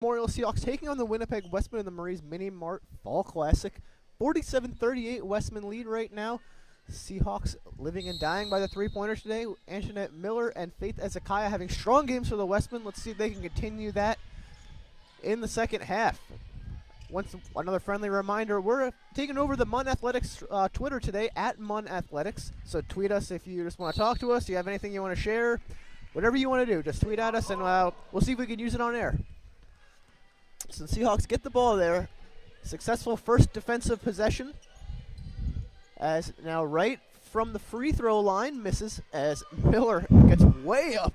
Memorial Seahawks taking on the Winnipeg Westman in the Marie's Mini Mart Fall Classic. 47-38 Westman lead right now. Seahawks living and dying by the three-pointers today. Anjanette Miller and Faith Ezekiah having strong games for the Westman. Let's see if they can continue that in the second half. Once another friendly reminder, we're taking over the MUN Athletics Twitter today at MUN Athletics. So tweet us if you just want to talk to us, you have anything you want to share, whatever you want to do, just tweet at us and we'll see if we can use it on air. So the Seahawks get the ball there. Successful first defensive possession. As now right from the free throw line misses as Miller gets way up.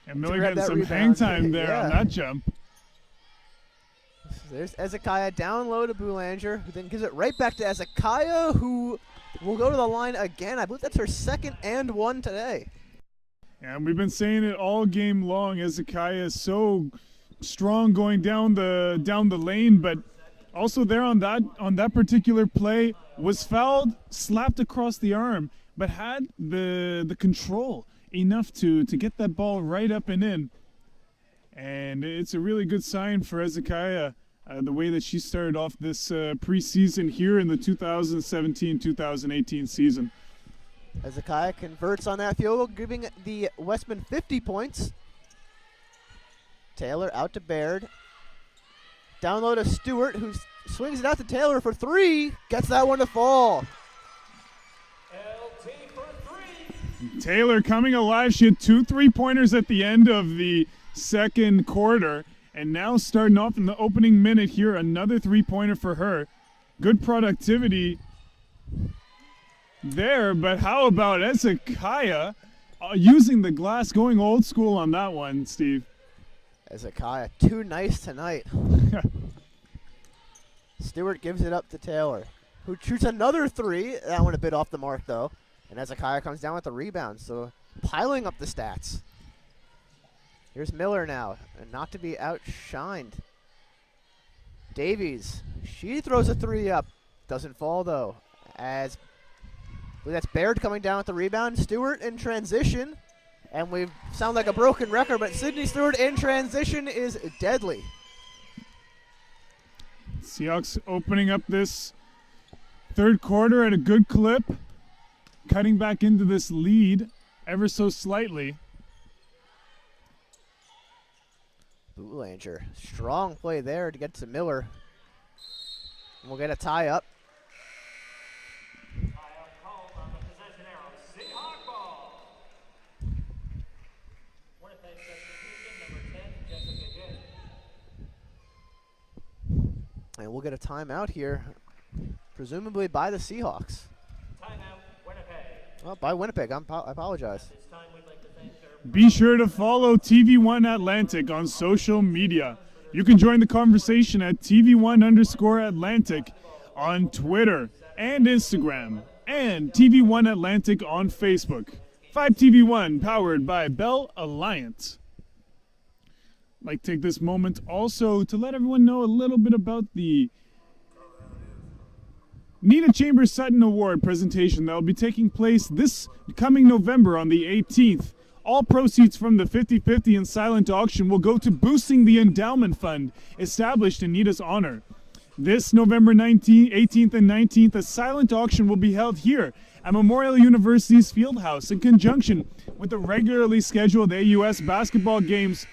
And Miller getting some hang time there on that jump. So there's Ezekiah down low to Boulanger, who then gives it right back to Ezekiah, who will go to the line again. I believe that's her second and one today. And we've been saying it all game long. Ezekiah is so strong going down the lane, but also there on that particular play was fouled, slapped across the arm, but had the control enough to get that ball right up and in. And it's a really good sign for Ezekiah, the way that she started off this preseason here in the 2017-2018 season. Ezekiah converts on that field goal, giving the Westman 50 points. Taylor out to Baird. Down low to Stewart, who swings it out to Taylor for three. Gets that one to fall. LT for three. Taylor coming alive. She had 2 3-pointers at the end of the second quarter. And now starting off in the opening minute here, another 3-pointer for her. Good productivity there, but how about Ezekiah using the glass, going old school on that one, Steve? Ezekiah, too nice tonight. Stewart gives it up to Taylor, who shoots another three. That one a bit off the mark, though. And Ezekiah comes down with the rebound, so piling up the stats. Here's Miller now, and not to be outshined. Davies, she throws a three up. Doesn't fall, though, as that's Baird coming down with the rebound. Stewart in transition. And we sound like a broken record, but Sydney Stewart in transition is deadly. Seahawks opening up this third quarter at a good clip, cutting back into this lead ever so slightly. Boulanger, strong play there to get to Miller. And we'll get a tie up. And we'll get a timeout here, presumably by the Seahawks. Timeout, Winnipeg. Well, by Winnipeg. I apologize. This time we'd like to thank our Be sure to follow TV1 Atlantic on social media. You can join the conversation at TV1_Atlantic on Twitter and Instagram, and TV1 Atlantic on Facebook. 5TV1 powered by Bell Alliance. I'd like to take this moment also to let everyone know a little bit about the Nita Chambers Sutton Award presentation that will be taking place this coming November on the 18th. All proceeds from the 50/50 and silent auction will go to boosting the endowment fund established in Nita's honor. This November 18th and 19th, a silent auction will be held here at Memorial University's Fieldhouse in conjunction with the regularly scheduled AUS basketball games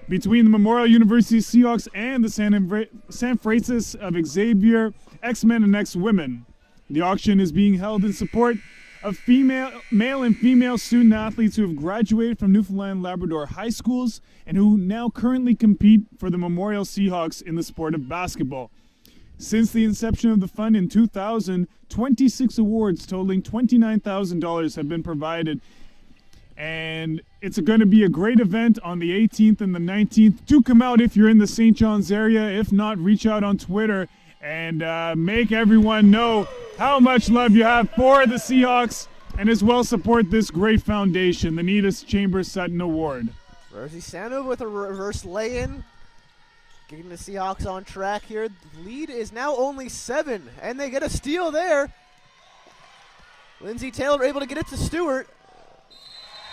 between the Memorial University Seahawks and the San Francisco of Xavier X-Men and X-Women. The auction is being held in support of male and female student athletes who have graduated from Newfoundland Labrador high schools and who now currently compete for the Memorial Seahawks in the sport of basketball. Since the inception of the fund in 2000, 26 awards totaling $29,000 have been provided. And it's going to be a great event on the 18th and the 19th. Do come out if you're in the St. John's area. If not, reach out on Twitter and make everyone know how much love you have for the Seahawks and as well support this great foundation, the Nita Chambers Sutton Award. Rosie Sano with a reverse lay-in, getting the Seahawks on track here. The lead is now only 7, and they get a steal there. Lindsay Taylor able to get it to Stewart,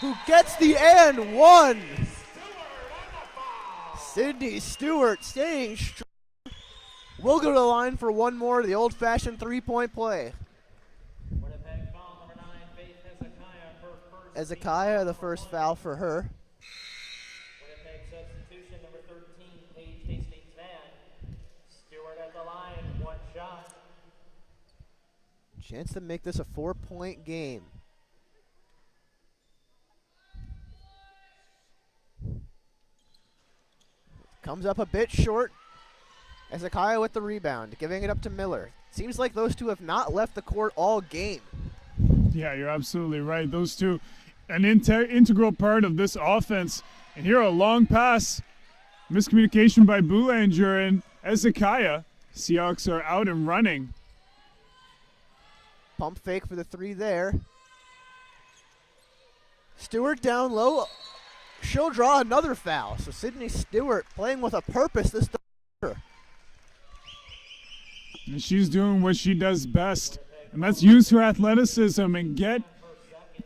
who gets the and one. Sydney Stewart staying strong. We'll go to the line for one more, the old-fashioned three-point play. Winnipeg foul number 9, Faith Hezekiah, her first. Hezekiah, the first foul for her. Winnipeg substitution number 13, Paige Hastings-Van. Stewart at the line, one shot. Chance to make this a 4-point game. Comes up a bit short. Hezekiah with the rebound, giving it up to Miller. Seems like those two have not left the court all game. Yeah, you're absolutely right. Those two, an integral part of this offense. And here a long pass. Miscommunication by Boulanger and Hezekiah. Seahawks are out and running. Pump fake for the three there. Stewart down low. She'll draw another foul. So Sydney Stewart playing with a purpose this time. And she's doing what she does best, and that's use her athleticism and get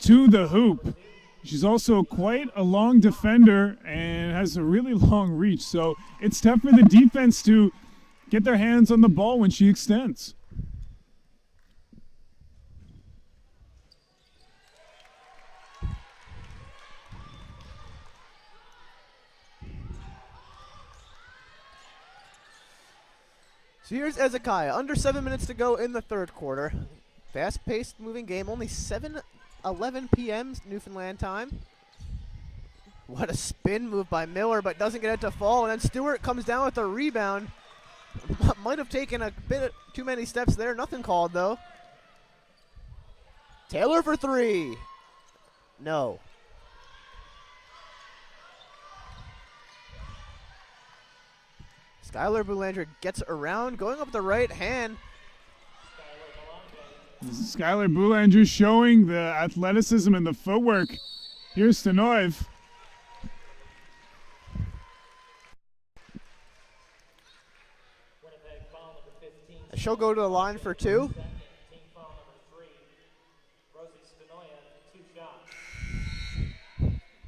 to the hoop. She's also quite a long defender and has a really long reach, so it's tough for the defense to get their hands on the ball when she extends. So here's Hezekiah. Under 7 minutes to go in the third quarter. Fast-paced moving game. Only 7:11 p.m. Newfoundland time. What a spin move by Miller, but doesn't get it to fall. And then Stewart comes down with a rebound. Might have taken a bit too many steps there. Nothing called, though. Taylor for three. No. Skylar Boulanger gets around, going up the right hand. Skylar Boulanger showing the athleticism and the footwork. Here's Stanoyev. She'll go to the line for two.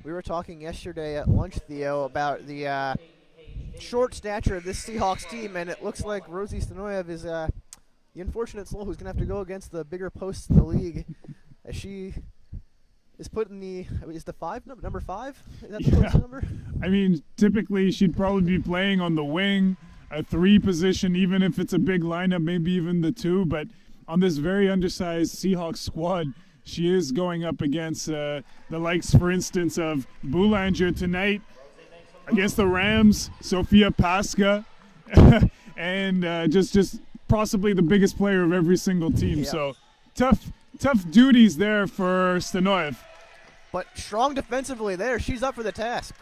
We were talking yesterday at lunch, Theo, about the short stature of this Seahawks team, and it looks like Rosie Stanoyev is the unfortunate soul who's going to have to go against the bigger posts in the league, as she is put in the, is the number five? Is that the post number? I mean, typically she'd probably be playing on the wing, a three position, even if it's a big lineup, maybe even the two, but on this very undersized Seahawks squad, she is going up against the likes, for instance, of Boulanger tonight against the Rams, Sophia Pasca, and just possibly the biggest player of every single team. Yeah. So tough duties there for Stanoyev. But strong defensively there. She's up for the task.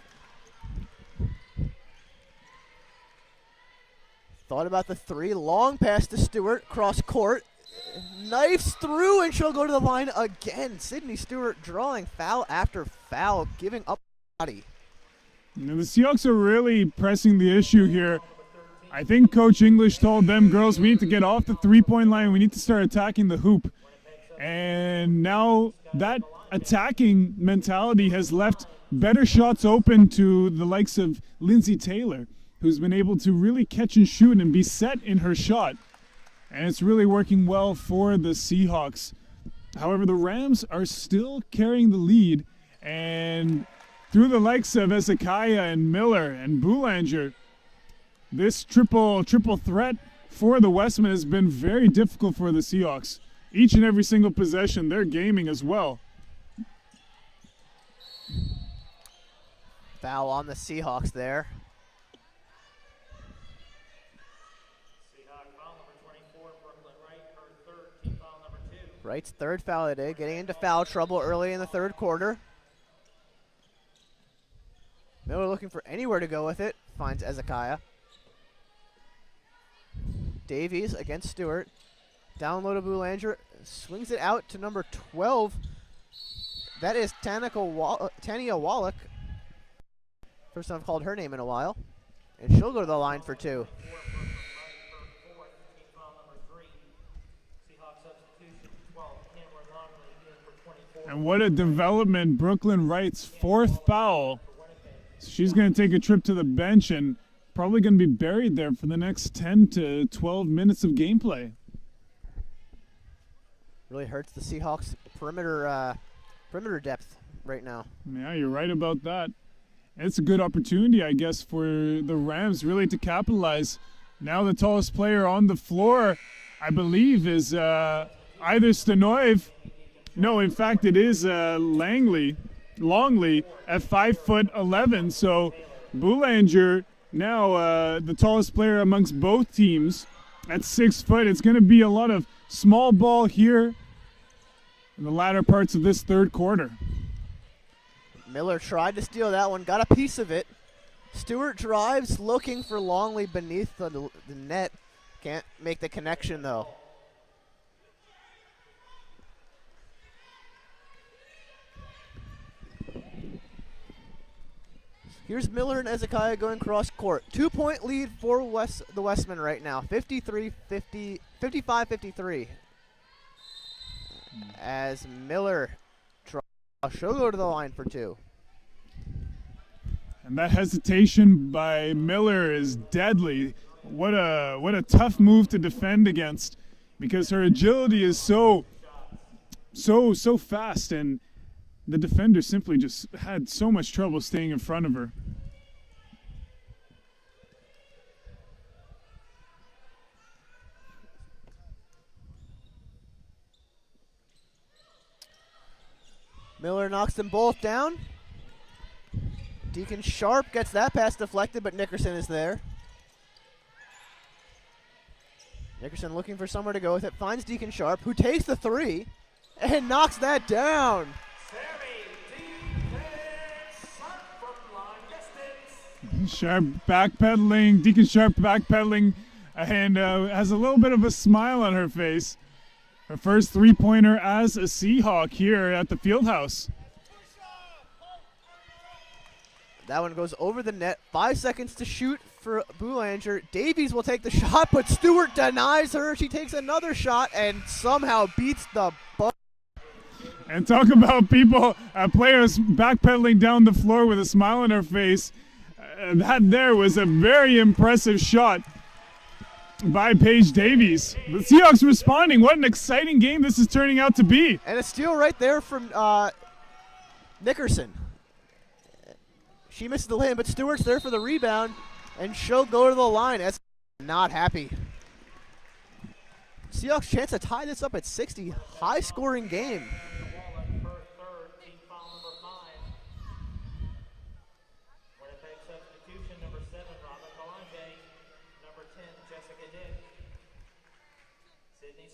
Thought about the three. Long pass to Stewart, cross court. Knifes through, and she'll go to the line again. Sydney Stewart drawing foul after foul, giving up body. You know, the Seahawks are really pressing the issue here. I think Coach English told them, girls, we need to get off the three-point line. We need to start attacking the hoop. And now that attacking mentality has left better shots open to the likes of Lindsay Taylor, who's been able to really catch and shoot and be set in her shot. And it's really working well for the Seahawks. However, the Rams are still carrying the lead, and through the likes of Hezekiah and Miller and Boulanger, this triple threat for the Westmen has been very difficult for the Seahawks. Each and every single possession, they're gaming as well. Foul on the Seahawks there. Wright's third foul of the day, getting into foul trouble early in the third quarter. Miller looking for anywhere to go with it, finds Hezekiah. Davies against Stewart. Down low to Boulanger, swings it out to number 12. That is Tania Wallach. First time I've called her name in a while. And she'll go to the line for two. And what a development, Brooklyn Wright's fourth foul. She's going to take a trip to the bench and probably going to be buried there for the next 10 to 12 minutes of gameplay. Really hurts the Seahawks perimeter depth right now. Yeah, you're right about that. It's a good opportunity, I guess, for the Rams really to capitalize. Now the tallest player on the floor, I believe, is either Stanoyev. No, in fact, it is Longley at 5'11". So Boulanger now the tallest player amongst both teams at 6 foot. It's going to be a lot of small ball here in the latter parts of this third quarter. Miller tried to steal that one, got a piece of it. Stewart drives, looking for Longley beneath the net. Can't make the connection, though. Here's Miller and Ezekiah going cross court. 2-point lead for the Westmen right now. 55-53. As Miller she'll go to the line for two. And that hesitation by Miller is deadly. What a tough move to defend against, because her agility is so fast, and the defender simply just had so much trouble staying in front of her. Miller knocks them both down. Deacon Sharp gets that pass deflected, but Nickerson is there. Nickerson looking for somewhere to go with it. Finds Deacon Sharp, who takes the three and knocks that down. Sharp backpedaling, Deacon Sharp backpedaling, and has a little bit of a smile on her face. Her first three-pointer as a Seahawk here at the Fieldhouse. That one goes over the net. 5 seconds to shoot for Boulanger. Davies will take the shot, but Stewart denies her. She takes another shot and somehow beats the butt. And talk about people, players backpedaling down the floor with a smile on her face. That there was a very impressive shot by Paige Davies. The Seahawks responding. What an exciting game this is turning out to be. And a steal right there from Nickerson. She misses the lane, but Stewart's there for the rebound, and she'll go to the line. That's not happy. Seahawks chance to tie this up at 60. High-scoring game.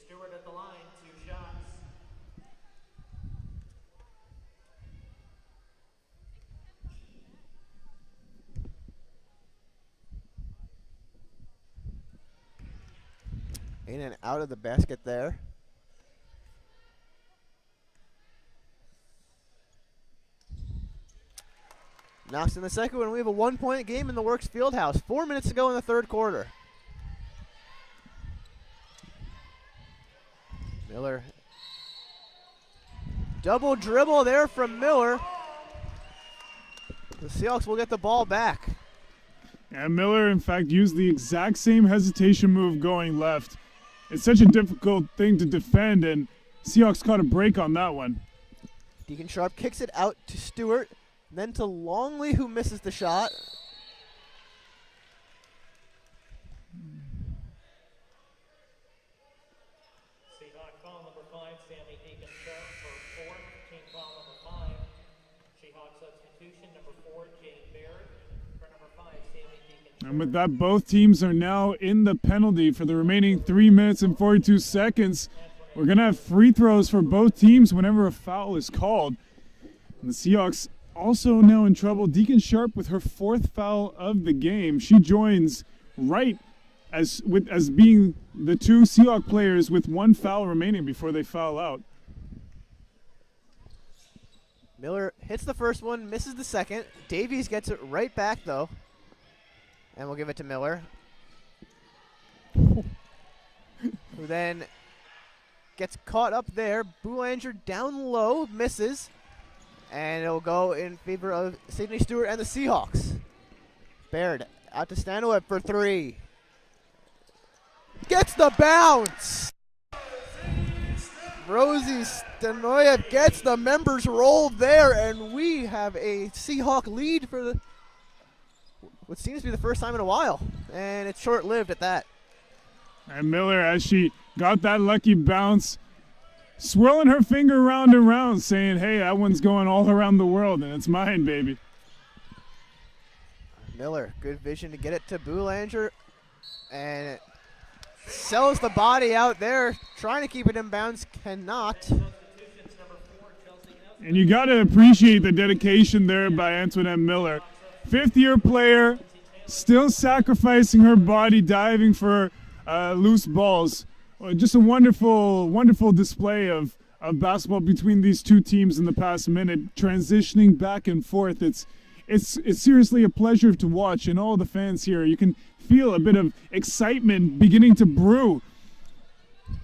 Stewart at the line, 2 shots. In and out of the basket there. Knocks in the second one. We have a 1-point game in the Works Fieldhouse. 4 minutes to go in the third quarter. Miller. Double dribble there from Miller. The Seahawks will get the ball back. And Miller, in fact, used the exact same hesitation move going left. It's such a difficult thing to defend, and Seahawks caught a break on that one. Deacon Sharp kicks it out to Stewart, then to Longley, who misses the shot. And with that, both teams are now in the penalty for the remaining 3 minutes and 42 seconds. We're going to have free throws for both teams whenever a foul is called. And the Seahawks also now in trouble. Deacon Sharp with her 4th foul of the game. She joins right as being the 2 Seahawk players with 1 foul remaining before they foul out. Miller hits the first one, misses the second. Davies gets it right back, though. And we'll give it to Miller, who then gets caught up there. Boulanger down low, misses. And it'll go in favor of Sydney Stewart and the Seahawks. Baird out to Stanoyev for three. Gets the bounce! Rosie Stanoyev gets the members rolled there, and we have a Seahawk lead for what seems to be the first time in a while. And it's short-lived at that. And Miller, as she got that lucky bounce, swirling her finger round and round, saying, hey, that one's going all around the world, and it's mine, baby. Miller, good vision to get it to Boulanger, and it sells the body out there, trying to keep it in bounds, cannot. And you got to appreciate the dedication there by Antoinette Miller. Fifth-year player, still sacrificing her body, diving for loose balls. Just a wonderful, wonderful display of basketball between these two teams in the past minute, transitioning back and forth. It's seriously a pleasure to watch, and all the fans here, you can feel a bit of excitement beginning to brew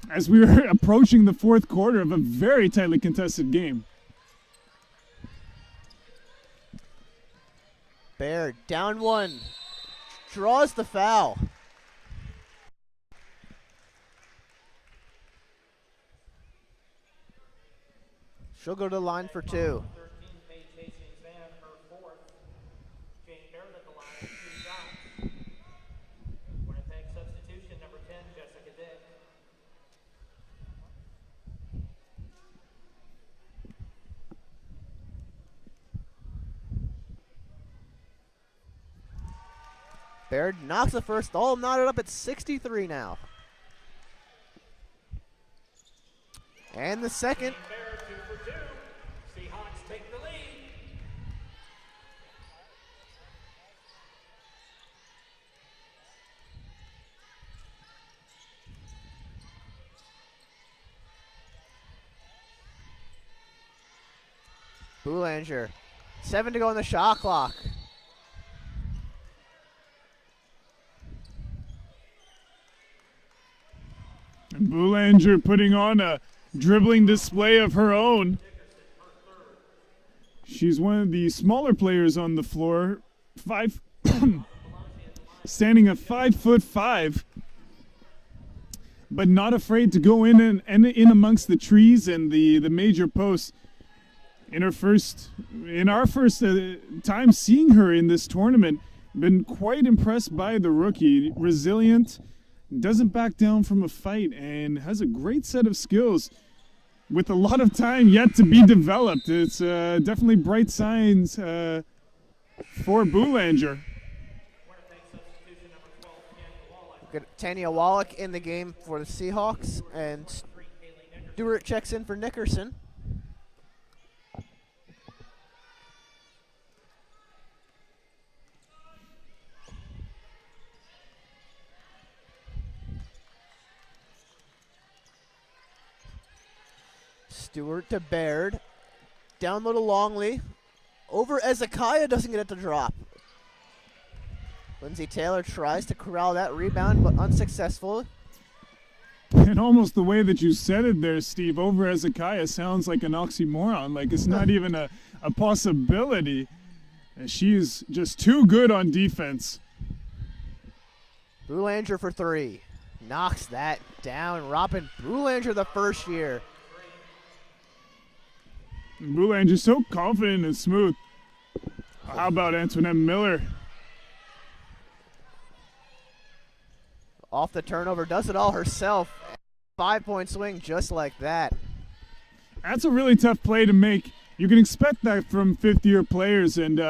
as we were approaching the fourth quarter of a very tightly contested game. Baird down one, draws the foul. She'll go to the line for two. 13, Paige Hastings-Van, her fourth. Jane Baird at the line, 2 shots. Winnipeg substitution, number 10, Jessica Dick. Baird knocks the first, all knotted up at 63 now. And the second. Baird 2 for 2. Seahawks take the lead. Boulanger, 7 to go on the shot clock. And Boulanger putting on a dribbling display of her own. She's one of the smaller players on the floor, standing at 5'5", but not afraid to go in and in amongst the trees and the major posts. In our first time seeing her in this tournament, been quite impressed by the rookie. Resilient, doesn't back down from a fight, and has a great set of skills with a lot of time yet to be developed. It's definitely bright signs for Boulanger. We've got Tanya Wallach in the game for the Seahawks, and Stewart checks in for Nickerson. Stewart to Baird, down low to Longley, over Ezekiah, doesn't get it to drop. Lindsay Taylor tries to corral that rebound, but unsuccessful. And almost the way that you said it there, Steve, over Ezekiah sounds like an oxymoron, like it's not even a possibility. And she's just too good on defense. Boulanger for 3, knocks that down. Robin Boulanger, the first year. Boulanger so confident and smooth. How about Antoinette Miller? Off the turnover, does it all herself. 5-point swing just like that. That's a really tough play to make. You can expect that from fifth-year players and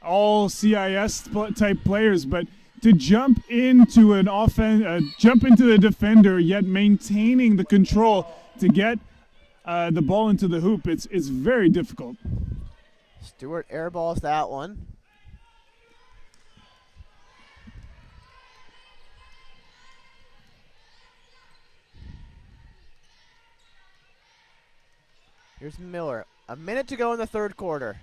all CIS type players, but to jump into an jump into the defender, yet maintaining the control to get the ball into the hoop, it's very difficult. Stewart airballs that one. Here's Miller. A minute to go in the third quarter.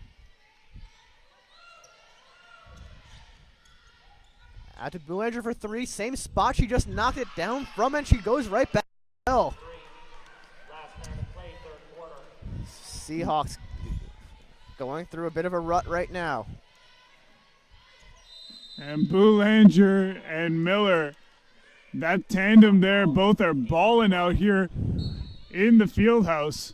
Out to Boulanger for 3. Same spot she just knocked it down from, and she goes right back. Last minute of play, third quarter. Seahawks going through a bit of a rut right now. And Boulanger and Miller, that tandem there, both are balling out here in the field house.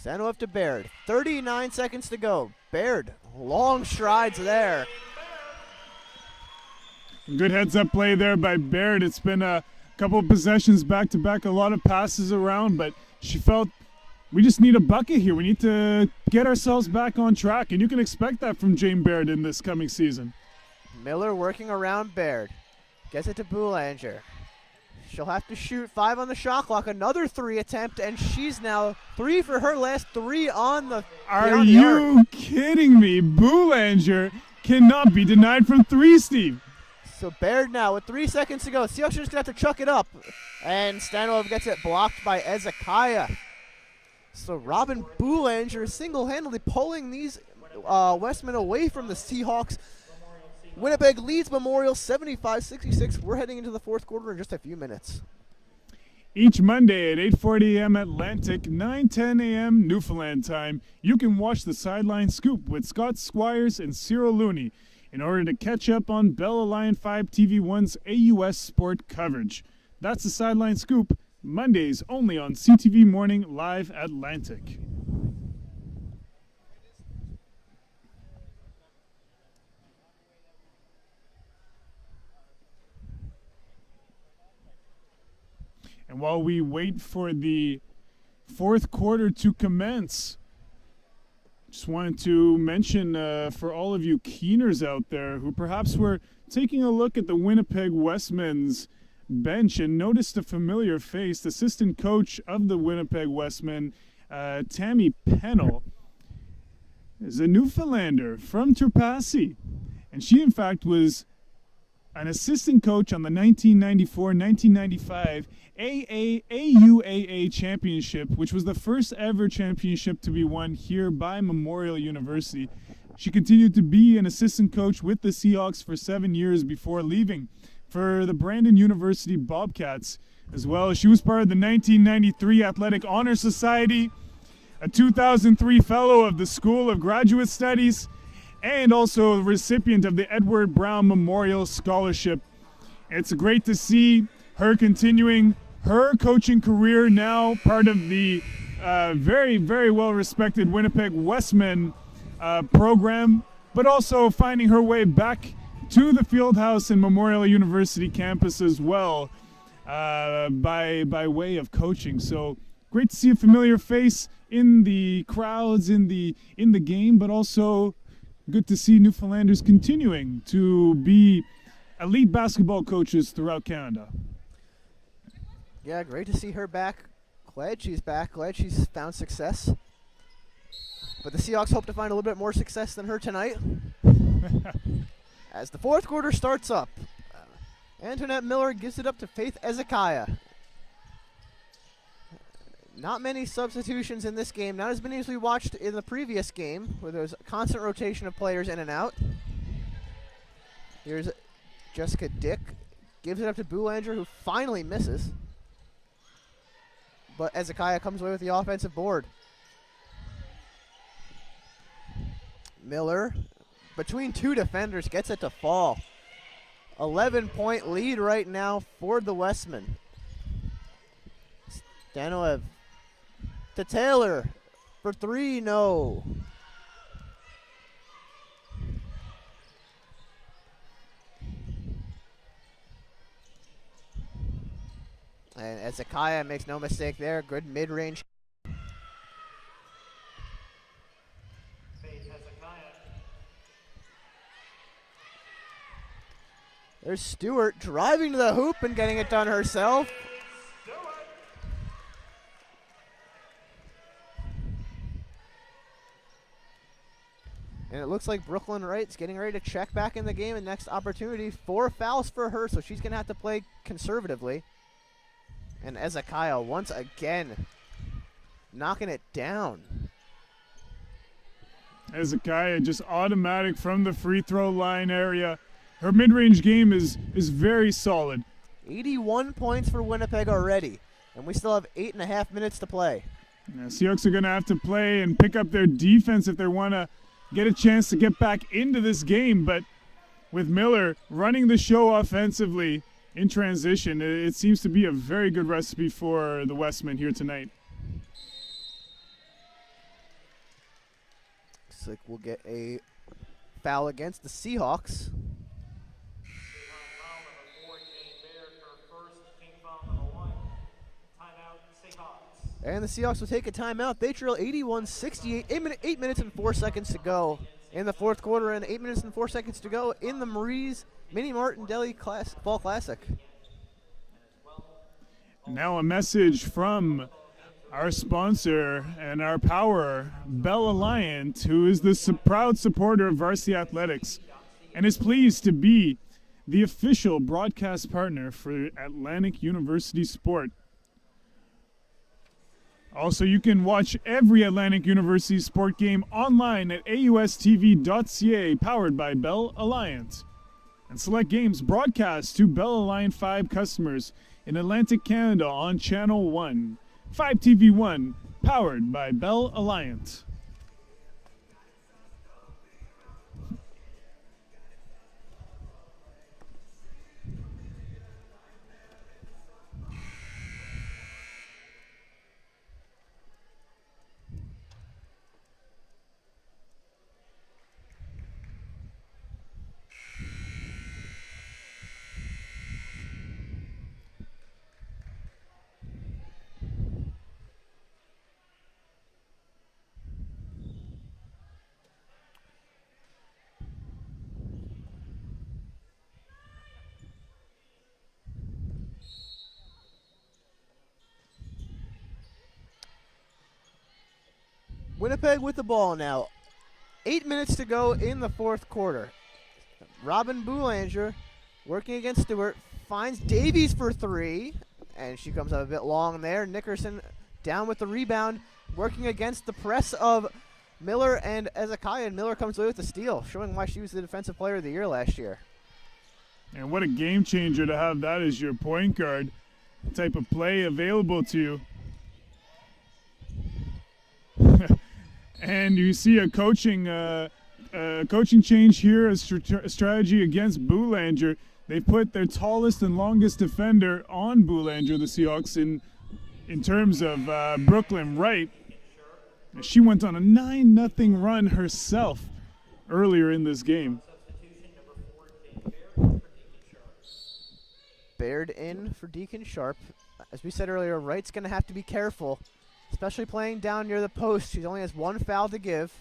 Standoff to Baird. 39 seconds to go. Baird, long strides there. Good heads-up play there by Baird. It's been a couple of possessions back-to-back, a lot of passes around, but she felt we just need a bucket here. We need to get ourselves back on track, and you can expect that from Jane Baird in this coming season. Miller working around Baird. Gets it to Boulanger. She'll have to shoot 5 on the shot clock. Another 3 attempt, and she's now 3 for her last 3 on the Are you kidding me? Boulanger cannot be denied from 3, Steve. So Baird now with 3 seconds to go. Seahawks are just going to have to chuck it up. And Stanilov gets it blocked by Ezekiah. So Robin Boulanger single-handedly pulling these Westmen away from the Seahawks. Winnipeg leads Memorial 75-66. We're heading into the fourth quarter in just a few minutes. Each Monday at 8:40 a.m. Atlantic, 9:10 a.m. Newfoundland time, you can watch the Sideline Scoop with Scott Squires and Cyril Looney in order to catch up on Bell Alliance 5 TV1's AUS sport coverage. That's the Sideline Scoop, Mondays only on CTV Morning Live Atlantic. And while we wait for the fourth quarter to commence, just wanted to mention for all of you keeners out there who perhaps were taking a look at the Winnipeg Westmen's bench and noticed a familiar face, the assistant coach of the Winnipeg Westmen, Tammy Pennell, is a Newfoundlander from Turpassi. And she, in fact, was an assistant coach on the 1994-1995 AUAA championship, which was the first ever championship to be won here by Memorial University. She continued to be an assistant coach with the Seahawks for 7 years before leaving for the Brandon University Bobcats as well. She was part of the 1993 Athletic Honor Society, a 2003 fellow of the School of Graduate Studies, and also a recipient of the Edward Brown Memorial Scholarship. It's great to see her continuing her coaching career, now part of the very, very well-respected Winnipeg Westmen program, but also finding her way back to the Fieldhouse and Memorial University campus as well by way of coaching. So great to see a familiar face in the crowds, in the game, but also good to see Newfoundlanders continuing to be elite basketball coaches throughout Canada. Yeah, great to see her back. Glad she's back. Glad she's found success. But the Seahawks hope to find a little bit more success than her tonight. As the fourth quarter starts up, Antoinette Miller gives it up to Faith Ezekiah. Not many substitutions in this game. Not as many as we watched in the previous game, where there was a constant rotation of players in and out. Here's Jessica Dick. Gives it up to Boulanger, who finally misses. But Ezekiah comes away with the offensive board. Miller, between two defenders, gets it to fall. 11-point lead right now for the Westmen. Stanoev to Taylor for 3, no. And Ezekiah makes no mistake there. Good mid-range. There's Stewart driving to the hoop and getting it done herself. And it looks like Brooklyn Wright's getting ready to check back in the game. And next opportunity, 4 fouls for her, so she's going to have to play conservatively. And Ezekiah once again knocking it down. Ezekiah just automatic from the free throw line area. Her mid-range game is very solid. 81 points for Winnipeg already, and we still have 8.5 minutes to play. Yeah, Seahawks are going to have to play and pick up their defense if they want to get a chance to get back into this game. But with Miller running the show offensively in transition, it seems to be a very good recipe for the Westmen here tonight. Looks like we'll get a foul against the Seahawks. And the Seahawks will take a timeout. They trail 81-68. 8 minutes and 4 seconds to go in the fourth quarter, and 8 minutes and 4 seconds to go in the Marie's Mini Mart and Deli Fall Classic. Now a message from our sponsor and our power, Bell Alliant, who is the proud supporter of Varsity Athletics and is pleased to be the official broadcast partner for Atlantic University Sport. Also, you can watch every Atlantic University sport game online at AUSTV.ca, powered by Bell Alliant. And select games broadcast to Bell Alliant 5 customers in Atlantic Canada on Channel 1. 5TV1, powered by Bell Alliant. Winnipeg with the ball now. 8 minutes to go in the fourth quarter. Robin Boulanger working against Stewart, finds Davies for three, and she comes up a bit long there. Nickerson down with the rebound, working against the press of Miller and Ezekiah, and Miller comes away with the steal, showing why she was the Defensive Player of the Year last year. And what a game changer to have that as your point guard type of play available to you. And you see a coaching change here, a strategy against Boulanger. They put their tallest and longest defender on Boulanger, the Seahawks, in terms of Brooklyn Wright. She went on a 9-0 run herself earlier in this game. Baird in for Deacon Sharp. As we said earlier, Wright's going to have to be careful, especially playing down near the post. She only has one foul to give.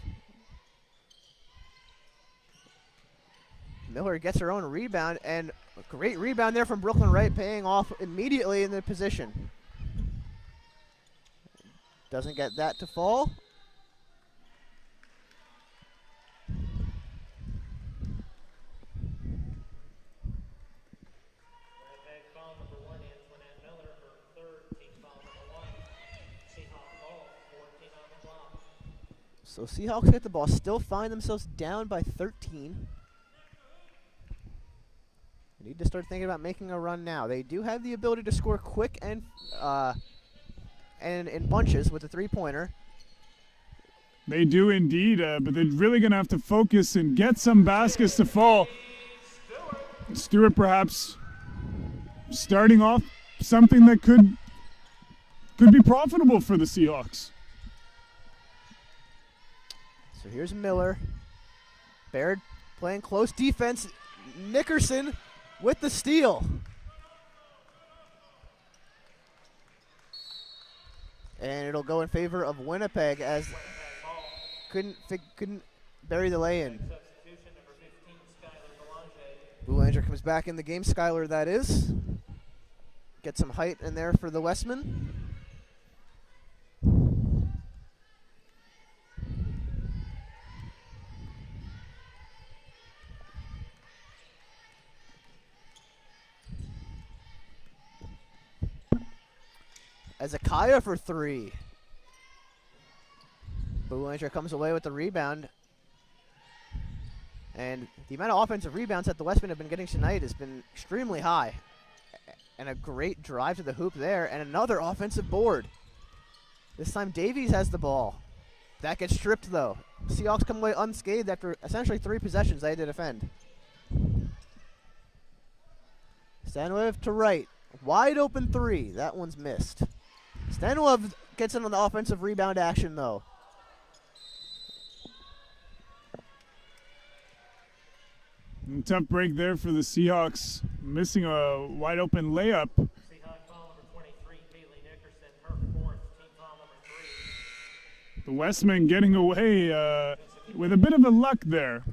Miller gets her own rebound, and a great rebound there from Brooklyn Wright, paying off immediately in the position. Doesn't get that to fall. So Seahawks get the ball, still find themselves down by 13. They need to start thinking about making a run now. They do have the ability to score quick and in bunches with a three-pointer. They do indeed, but they're really going to have to focus and get some baskets to fall. Stewart perhaps starting off something that could be profitable for the Seahawks. So here's Miller. Baird playing close defense. Nickerson with the steal. And it'll go in favor of Winnipeg as couldn't bury the lay-in. Boulanger comes back in the game. Skylar, that is. Get some height in there for the Westmen. Ezekiah for three. Boulanger comes away with the rebound. And the amount of offensive rebounds that the Westmen have been getting tonight has been extremely high. And a great drive to the hoop there, and another offensive board. This time Davies has the ball. That gets stripped though. Seahawks come away unscathed after essentially 3 possessions they had to defend. Stanilev to right. Wide open 3. That one's missed. Stanilev gets in on the offensive rebound action though. Tough break there for the Seahawks, missing a wide open layup. Seahawk foul number 23, Kaylee Nickerson, her 4th, team foul number 3. The Westmen getting away with a bit of a luck there.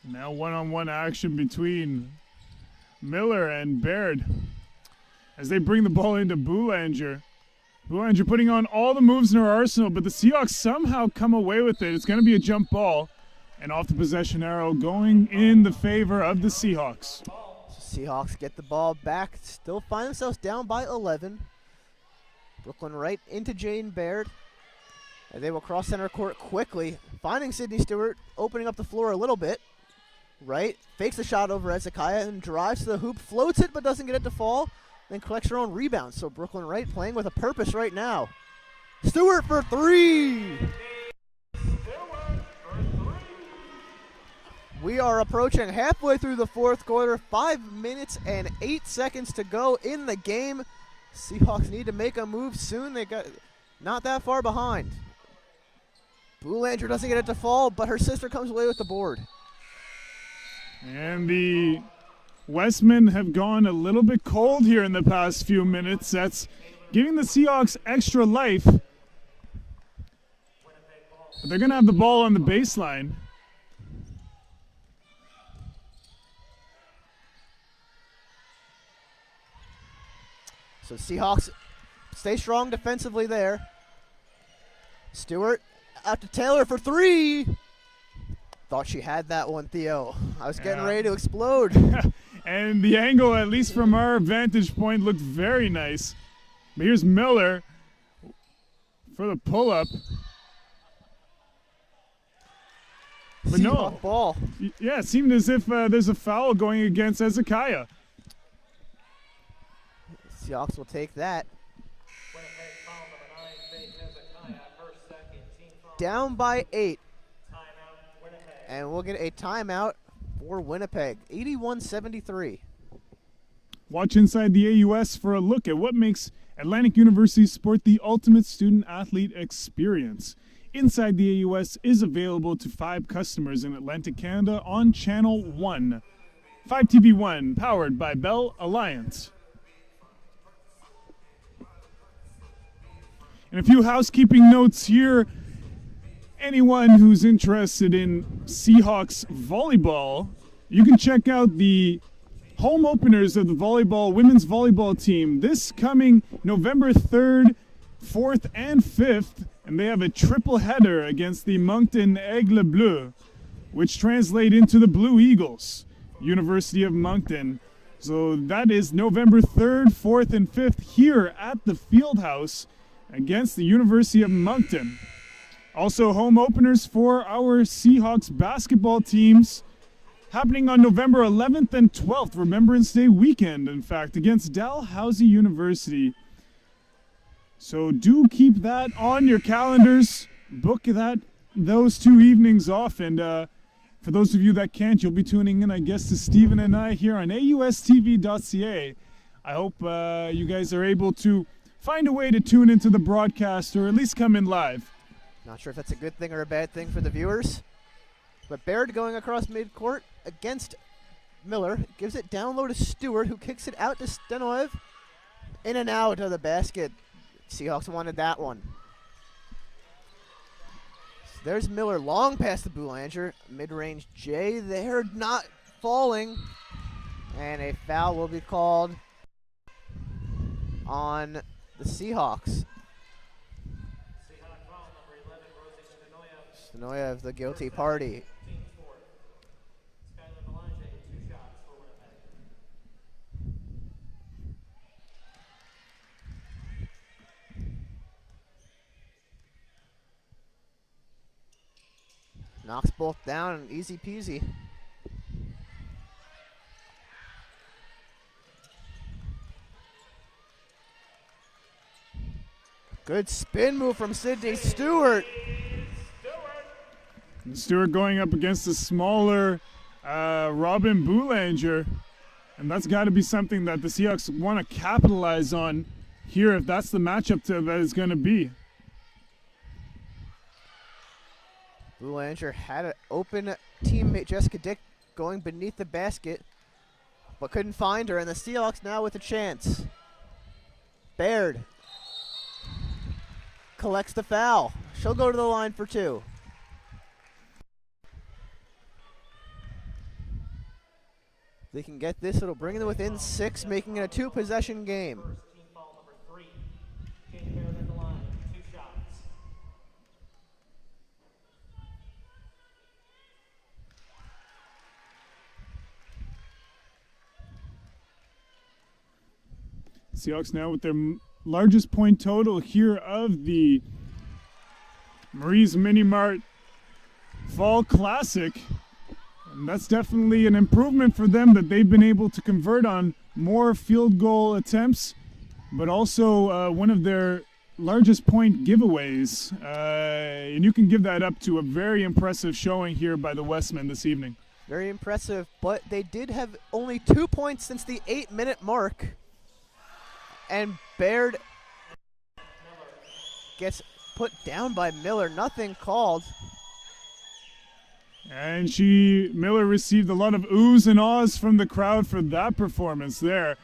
Now one-on-one action between Miller and Baird as they bring the ball into Boulanger. Boulanger putting on all the moves in her arsenal, but the Seahawks somehow come away with it. It's going to be a jump ball, and off the possession arrow going in the favor of the Seahawks. Seahawks get the ball back, still find themselves down by 11. Brooklyn right into Jane Baird. And they will cross center court quickly, finding Sydney Stewart, opening up the floor a little bit. Right, fakes the shot over Hezekiah and drives to the hoop, floats it but doesn't get it to fall, then collects her own rebound. So Brooklyn Wright playing with a purpose right now. Stewart for 3. We are approaching halfway through the 4th quarter, 5 minutes and 8 seconds to go in the game. Seahawks need to make a move soon. They got not that far behind. Boulanger doesn't get it to fall, but her sister comes away with the board. And the Westmen have gone a little bit cold here in the past few minutes. That's giving the Seahawks extra life. But they're going to have the ball on the baseline. So Seahawks stay strong defensively there. Stewart out to Taylor for 3. Thought she had that one, Theo. I was getting ready to explode. And the angle, at least from our vantage point, looked very nice. But here's Miller for the pull-up. But no. Ball. Yeah, it seemed as if there's a foul going against Hezekiah. Seahawks will take that. Down by 8. And we'll get a timeout for Winnipeg, 81-73. Watch Inside the AUS for a look at what makes Atlantic University Sport the ultimate student-athlete experience. Inside the AUS is available to 5 customers in Atlantic Canada on Channel 1. 5TV1, powered by Bell Alliance. And a few housekeeping notes here. Anyone who's interested in Seahawks volleyball, you can check out the home openers of the women's volleyball team this coming November 3rd, 4th, and 5th. And they have a triple header against the Moncton Aigle Bleu, which translate into the Blue Eagles, University of Moncton. So that is November 3rd, 4th, and 5th here at the Fieldhouse against the University of Moncton. Also home openers for our Seahawks basketball teams happening on November 11th and 12th, Remembrance Day weekend, in fact, against Dalhousie University. So do keep that on your calendars. Book those 2 evenings off. And for those of you that can't, you'll be tuning in, I guess, to Stephen and I here on AUSTV.ca. I hope you guys are able to find a way to tune into the broadcast or at least come in live. Not sure if that's a good thing or a bad thing for the viewers. But Baird going across midcourt against Miller. Gives it down low to Stewart, who kicks it out to Stanoev. In and out of the basket. Seahawks wanted that one. So there's Miller, long past the Boulanger. Mid-range J there, not falling. And a foul will be called on the Seahawks. Stanoev, the guilty party. Knocks both down, easy peasy. Good spin move from Sydney Stewart. And Stewart going up against the smaller Robin Boulanger. And that's got to be something that the Seahawks want to capitalize on here if that's the matchup that is going to be. Boulanger had an open teammate, Jessica Dick, going beneath the basket, but couldn't find her, and the Seahawks now with a chance. Baird collects the foul. She'll go to the line for 2. If they can get this, it'll bring them within 6, making it a 2-possession game. First team foul number 3. Jane Baird at the line, 2 shots. Seahawks now with their largest point total here of the Marie's Mini Mart Fall Classic. And that's definitely an improvement for them that they've been able to convert on more field goal attempts, but also one of their largest point giveaways. And you can give that up to a very impressive showing here by the Westmen this evening. Very impressive, but they did have only 2 points since the 8-minute mark. And Baird gets put down by Miller. Nothing called. And Miller received a lot of oohs and ahs from the crowd for that performance there.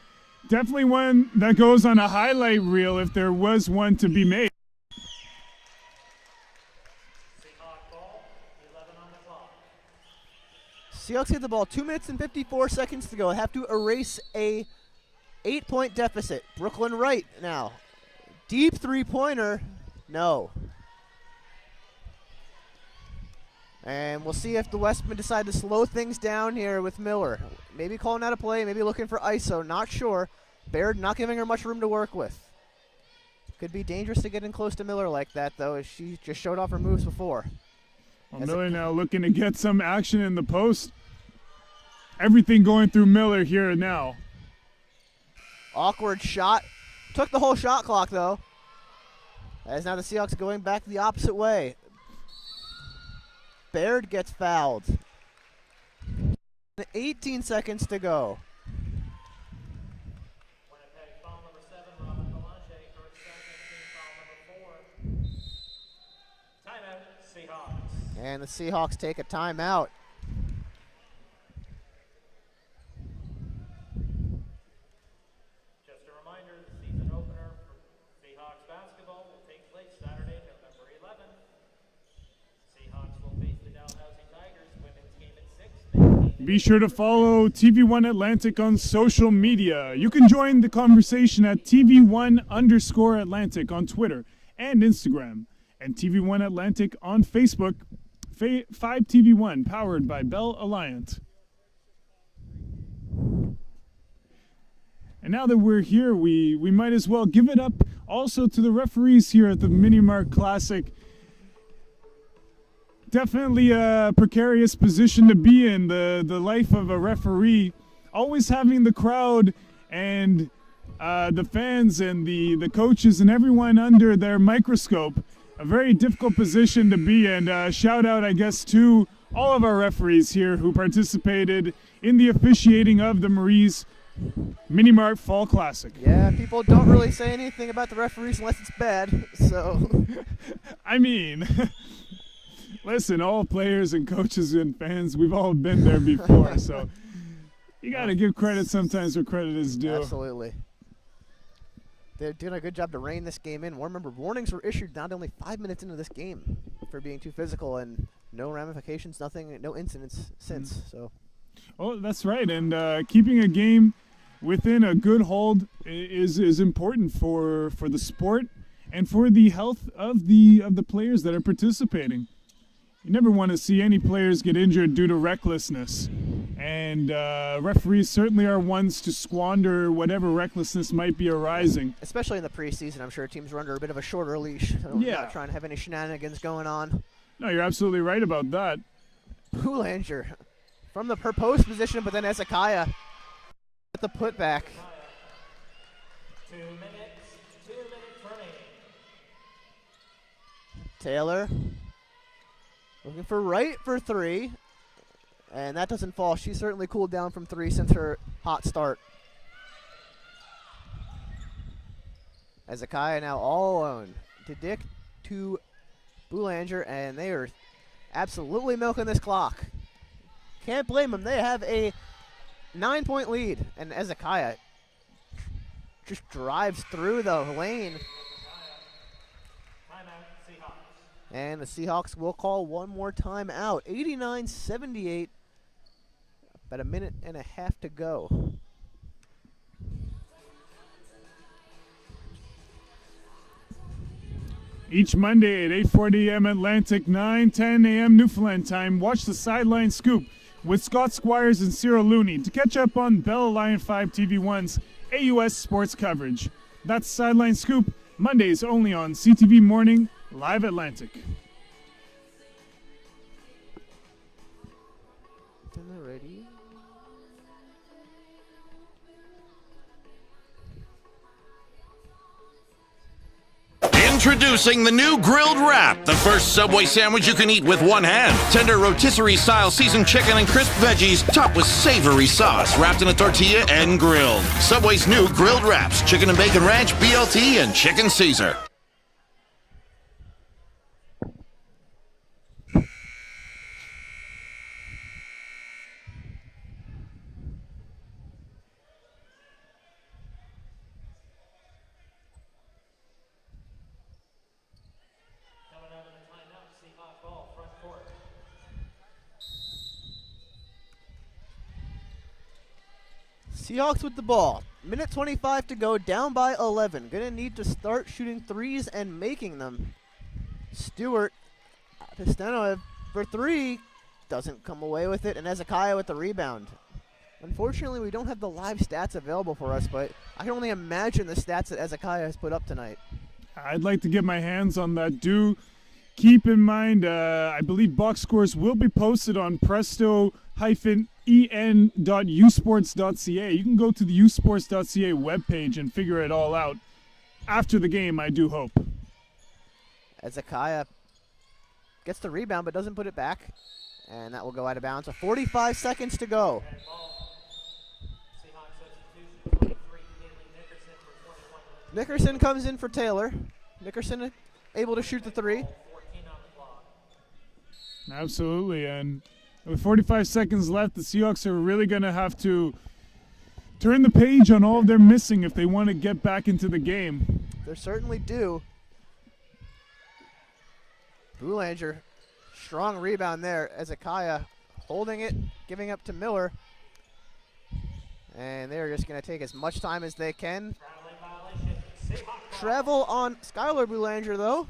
Definitely one that goes on a highlight reel if there was one to be made. Seahawk ball, 11 on the clock. Seahawks get the ball, 2 minutes and 54 seconds to go. Have to erase a 8-point deficit. Brooklyn Wright now. Deep 3-pointer. No. And we'll see if the Westmen decide to slow things down here with Miller. Maybe calling out a play, maybe looking for ISO, not sure. Baird not giving her much room to work with. Could be dangerous to get in close to Miller like that, though, as she just showed off her moves before. Well, Miller now looking to get some action in the post. Everything going through Miller here now. Awkward shot. Took the whole shot clock, though. As now the Seahawks going back the opposite way. Baird gets fouled. 18 seconds to go. Winnipeg foul number 7, Robin Belange, her second, team foul number 4. Timeout, Seahawks. And the Seahawks take a timeout. Just a reminder, the season opener for Seahawks basketball will take place Saturday, November 11th. Seahawks will face the Dalhousie Tigers. Women's game at 6. Be sure to follow TV1 Atlantic on social media. You can join the conversation at TV1_Atlantic on Twitter and Instagram, and TV1 Atlantic on Facebook. 5TV1, powered by Bell Alliant. And now that we're here, we might as well give it up also to the referees here at the Mini Mart Classic. Definitely a precarious position to be in, the life of a referee. Always having the crowd and the fans and the coaches and everyone under their microscope. A very difficult position to be in. Shout out, I guess, to all of our referees here who participated in the officiating of the Marie's Mini Mart Fall Classic. Yeah, people don't really say anything about the referees unless it's bad, so. I mean, listen, all players and coaches and fans, we've all been there before, so you got to give credit sometimes where credit is due. Absolutely. They're doing a good job to rein this game in. Remember, warnings were issued not only 5 minutes into this game for being too physical, and no ramifications, nothing, no incidents since. So. Oh, that's right, and keeping a game within a good hold is important for the sport and for the health of the players that are participating. You never want to see any players get injured due to recklessness, and referees certainly are ones to squander whatever recklessness might be arising. Especially in the preseason, I'm sure teams are under a bit of a shorter leash. So Yeah. not trying to have any shenanigans going on. No, you're absolutely right about that. Boulanger from the post position, but then Ezekiah at the putback. 2 minutes remaining. Taylor looking for right for three, and that doesn't fall. She certainly cooled down from three since her hot start. Ezekiah now all alone. To Dick, to Boulanger, and they are absolutely milking this clock. Can't blame them. They have a 9-point lead, and Ezekiah just drives through the lane. Timeout, Seahawks. And the Seahawks will call one more timeout. 89-78. About a minute and a half to go. Each Monday at 8:40 a.m. Atlantic, 9:10 a.m. Newfoundland time, watch the Sideline Scoop with Scott Squires and Cyril Looney to catch up on Bell Alliant 5 TV1's AUS sports coverage. That's Sideline Scoop, Mondays only on CTV Morning, Live Atlantic. Ready? Introducing the new grilled wrap, the first Subway sandwich you can eat with one hand. Tender rotisserie-style seasoned chicken and crisp veggies, topped with savory sauce, wrapped in a tortilla and grilled. Subway's new grilled wraps, chicken and bacon ranch, BLT, and chicken Caesar. Seahawks with the ball. Minute 25 to go, down by 11. Gonna need to start shooting threes and making them. Stewart, Pistano for three, doesn't come away with it, and Ezekiah with the rebound. Unfortunately, we don't have the live stats available for us, but I can only imagine the stats that Ezekiah has put up tonight. I'd like to get my hands on that. Do keep in mind, I believe box scores will be posted on presto-en.usports.ca. You can go to the usports.ca webpage and figure it all out after the game, I do hope. Ezekiah gets the rebound but doesn't put it back, and that will go out of bounds. 45 seconds to go. Nickerson comes in for Taylor. Nickerson able to shoot the three. Absolutely, and with 45 seconds left, the Seahawks are really going to have to turn the page on all they're missing if they want to get back into the game. They certainly do. Boulanger, strong rebound there. Ezekiah holding it, giving up to Miller. And they're just going to take as much time as they can. Travel on Skylar Boulanger, though.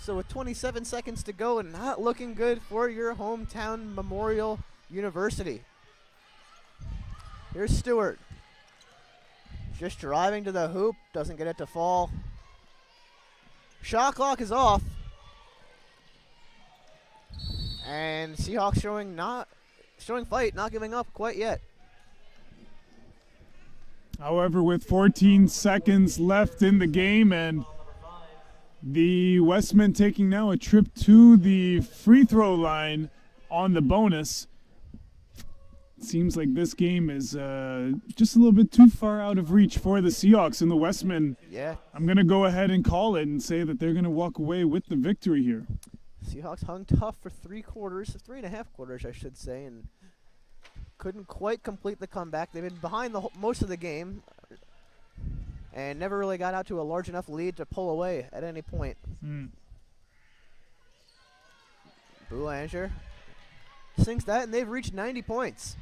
So with 27 seconds to go and not looking good for your hometown Memorial University. Here's Stewart. Just driving to the hoop, doesn't get it to fall. Shot clock is off. And Seahawks showing fight, not giving up quite yet. However, with 14 seconds left in the game and the Westmen taking now a trip to the free throw line on the bonus. Seems like this game is just a little bit too far out of reach for the Seahawks, and the Westmen, yeah, I'm going to go ahead and call it and say that they're going to walk away with the victory here. Seahawks hung tough for 3.5 quarters, I should say, and couldn't quite complete the comeback. They've been behind most of the game and never really got out to a large enough lead to pull away at any point. Boulanger sinks that, and they've reached 90 points.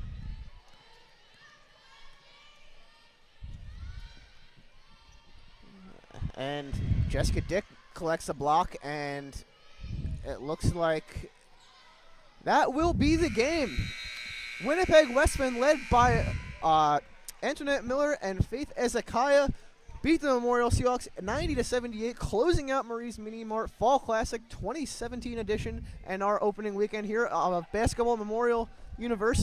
And Jessica Dick collects a block, and it looks like that will be the game. Winnipeg Westmen, led by Antoinette Miller and Faith Ezekiah, beat the Memorial Seahawks 90-78, closing out Marie's Mini Mart Fall Classic 2017 edition and our opening weekend here of Basketball Memorial University.